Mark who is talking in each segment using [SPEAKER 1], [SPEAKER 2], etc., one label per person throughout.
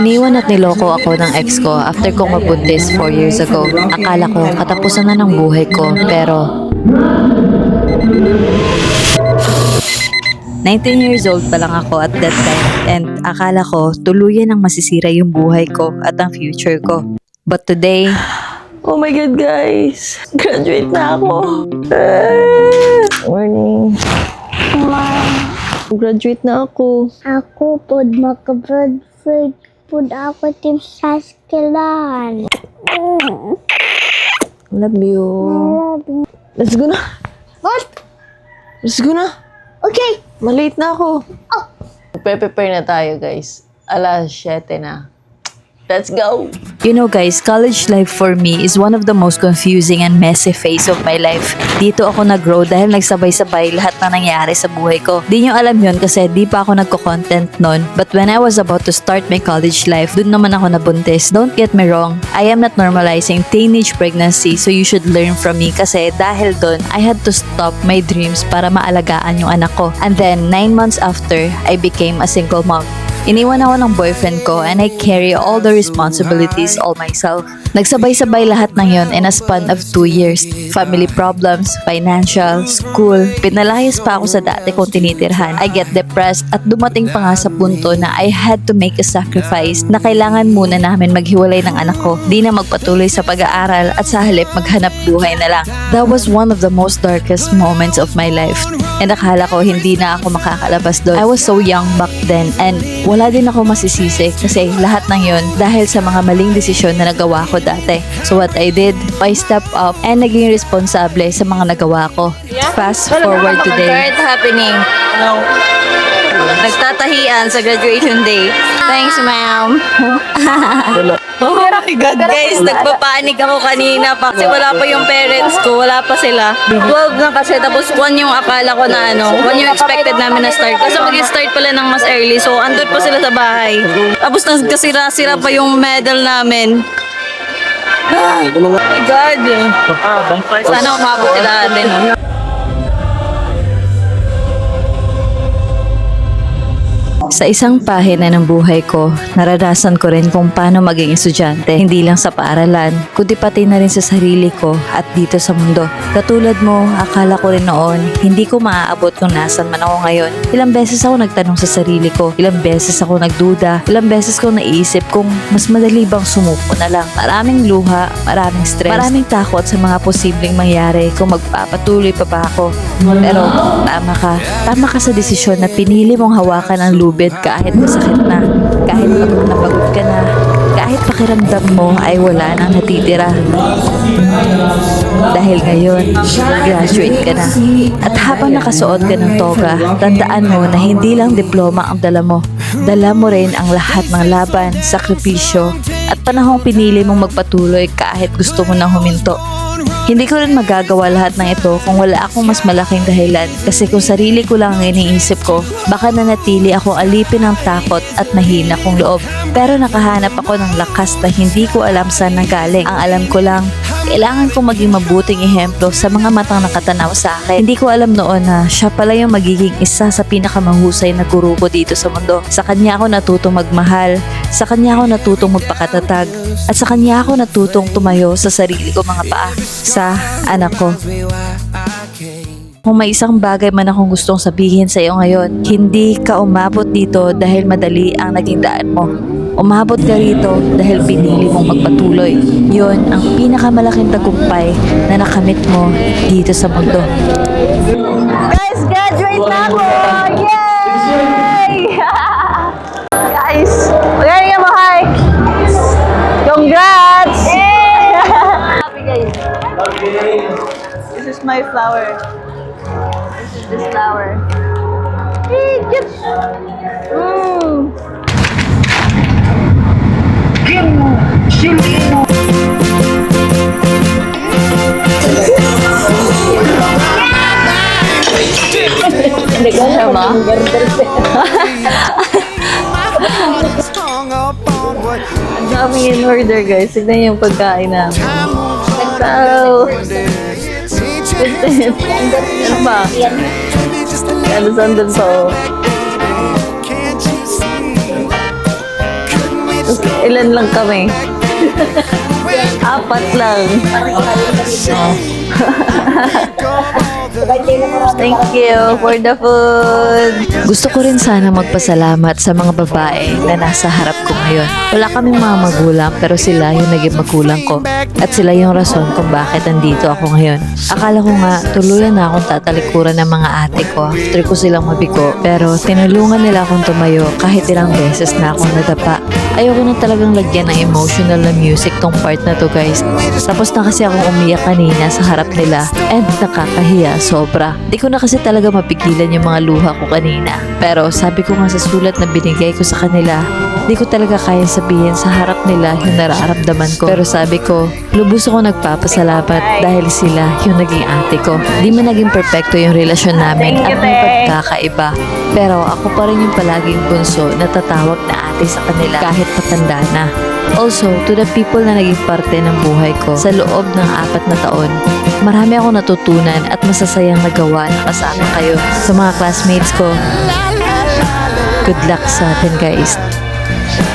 [SPEAKER 1] Iniwan at niloko ako ng ex ko after kong mabuntis 4 years ago. Akala ko katapusan na ng buhay ko, pero 19 years old pa lang ako at that time, and akala ko tuluyan ang masisira yung buhay ko at ang future ko. But today,
[SPEAKER 2] Oh my God, guys! Graduate na ako! Morning. Graduate na ako.
[SPEAKER 3] Ako pod makagraduate pod ako team sa eskwelahan.
[SPEAKER 2] Love you. Let's go na.
[SPEAKER 3] What?
[SPEAKER 2] Let's go na.
[SPEAKER 3] Okay.
[SPEAKER 2] Malate na ako.
[SPEAKER 3] Oh.
[SPEAKER 2] Prepare na tayo, guys. Alas 7 na. Let's go!
[SPEAKER 1] you know guys, college life for me is one of the most confusing and messy phase of my life. Dito ako nag-grow dahil nagsabay-sabay lahat na nangyari sa buhay ko. Di nyo alam yun kasi di pa ako nagko-content nun. But when I was about to start my college life, dun naman ako nabuntis. Don't get me wrong, I am not normalizing teenage pregnancy, so you should learn from me kasi dahil dun, I had to stop my dreams para maalagaan yung anak ko. And then, 9 months after, I became a single mom. Iniwan ako ng boyfriend ko and I carry all the responsibilities all myself. Nagsabay-sabay lahat ng yon in a span of 2 years. Family problems, financial, school. Pinalayas pa ako sa dati kong tinitirhan. I get depressed at dumating pa nga sa punto na I had to make a sacrifice na kailangan muna namin maghiwalay ng anak ko. Di na magpatuloy sa pag-aaral at sa halip maghanap buhay na lang. That was one of the most darkest moments of my life. And akala ko hindi na ako makakalabas doon. I was so young back then and wala din ako masisisi kasi lahat ng yon dahil sa mga maling desisyon na nagawa ko dati. So what I did, I stepped up and naging responsable sa mga nagawa ko. Fast forward today.
[SPEAKER 4] Current happening. Nagtatahian sa graduation day. Thanks, ma'am. Oh my God, guys, nagpapanik ako kanina pa. Kasi wala pa yung parents ko, wala pa sila. 12 na kasi, tapos 1 yung akala ko na 1 yung expected namin na start. Kasi mag-start pala ng mas early, so andun pa sila sa bahay. Tapos nagkasira-sira pa yung medal namin. Oh my God. Sana umabot sila natin.
[SPEAKER 1] Sa isang pahina ng buhay ko, naranasan ko rin kung paano maging estudyante. Hindi lang sa paaralan, kundi pati na rin sa sarili ko at dito sa mundo. Katulad mo, akala ko rin noon, hindi ko maaabot kung nasan man ako ngayon. Ilang beses ako nagtanong sa sarili ko, ilang beses ako nagduda, ilang beses ko naisip kung mas madali bang sumuko na lang. Maraming luha, maraming stress, maraming takot sa mga posibleng mangyari kung magpapatuloy pa ba ako. Pero tama ka sa desisyon na pinili mong hawakan ang lubid kahit masakit na, kahit pagod na pagod ka na, kahit pakiramdam mo ay wala nang natitira. Dahil ngayon, graduate ka na. At habang nakasuot ka ng toga, tandaan mo na hindi lang diploma ang dala mo. Dala mo rin ang lahat ng laban, sakripisyo, at panahong pinili mong magpatuloy kahit gusto mo nang huminto. Hindi ko rin magagawa lahat ng ito kung wala akong mas malaking dahilan kasi kung sarili ko lang ang iniisip ko, baka nanatili ako alipin ng takot at mahina kong loob. Pero nakahanap ako ng lakas na hindi ko alam saan nanggaling. Ang alam ko lang, kailangan kong maging mabuting ehemplo sa mga matang nakatanaw sa akin. Hindi ko alam noon na siya pala yung magiging isa sa pinakamahusay na guro ko dito sa mundo. Sa kanya ako natutong magmahal, sa kanya ako natutong magpakatatag, at sa kanya ako natutong tumayo sa sarili ko mga paa, sa anak ko. Kung may isang bagay man akong gustong sabihin sa iyo ngayon, hindi ka umabot dito dahil madali ang naging daan mo. Umabot ka rito dahil pinili mong magpatuloy. Yon ang pinakamalaking tagumpay na nakamit mo dito sa mundo.
[SPEAKER 4] Guys, graduate na ako! Yay! Guys, magaling mo, hi! Congrats! Happy guys. This is my flower. This is this flower. Hindi ka siya ba? Ang daming in order guys. Tignan niyo yung pagkain namin. So, ano ba? Ano sandal pa oh.
[SPEAKER 2] Ilan lang kami? Apat lang.
[SPEAKER 4] Thank you for the food.
[SPEAKER 1] Gusto ko rin sana magpasalamat sa mga babae na nasa harap ko ngayon. Wala kaming mga magulang pero sila yung naging magulang ko. At sila yung rason kung bakit nandito ako ngayon. Akala ko nga tuluyan na akong tatalikuran ng mga ate ko after ko silang mabigo. Pero tinulungan nila akong tumayo kahit ilang beses na akong nadapa. Ayoko na talagang lagyan ng emotional na music tong part na to guys. Tapos na kasi akong umiyak kanina sa harap nila and nakakahiya sobra. Di ko na kasi talaga mapigilan yung mga luha ko kanina. Pero sabi ko nga sa sulat na binigay ko sa kanila, di ko talaga kaya sabihin sa harap nila yung nararamdaman ko. Pero sabi ko, lubos ako nagpapasalamat dahil sila yung naging ate ko. Di man naging perfecto yung relasyon namin at may pagkakaiba. Pero ako pa rin yung palaging bunso na tatawag na ate sa kanila kahit patanda na. Also, to the people na naging parte ng buhay ko sa loob ng 4 na taon, marami akong natutunan at masasayang nagawa na kasama kayo. Sa mga classmates ko, good luck sa atin guys.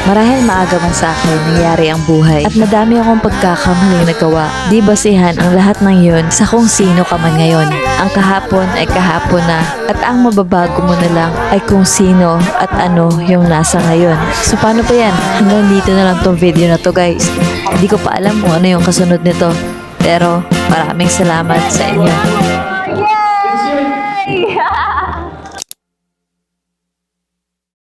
[SPEAKER 1] Marahil maaga man sa akin nangyari ang buhay at madami akong pagkakamaling nagawa. Di basihan ang lahat ng yun sa kung sino ka man ngayon. Ang kahapon ay kahapon na at ang mababago mo na lang ay kung sino at ano yung nasa ngayon. So paano pa yan? Hanggang dito na lang tong video na to guys. Hindi ko pa alam kung ano yung kasunod nito. Pero maraming salamat sa inyo.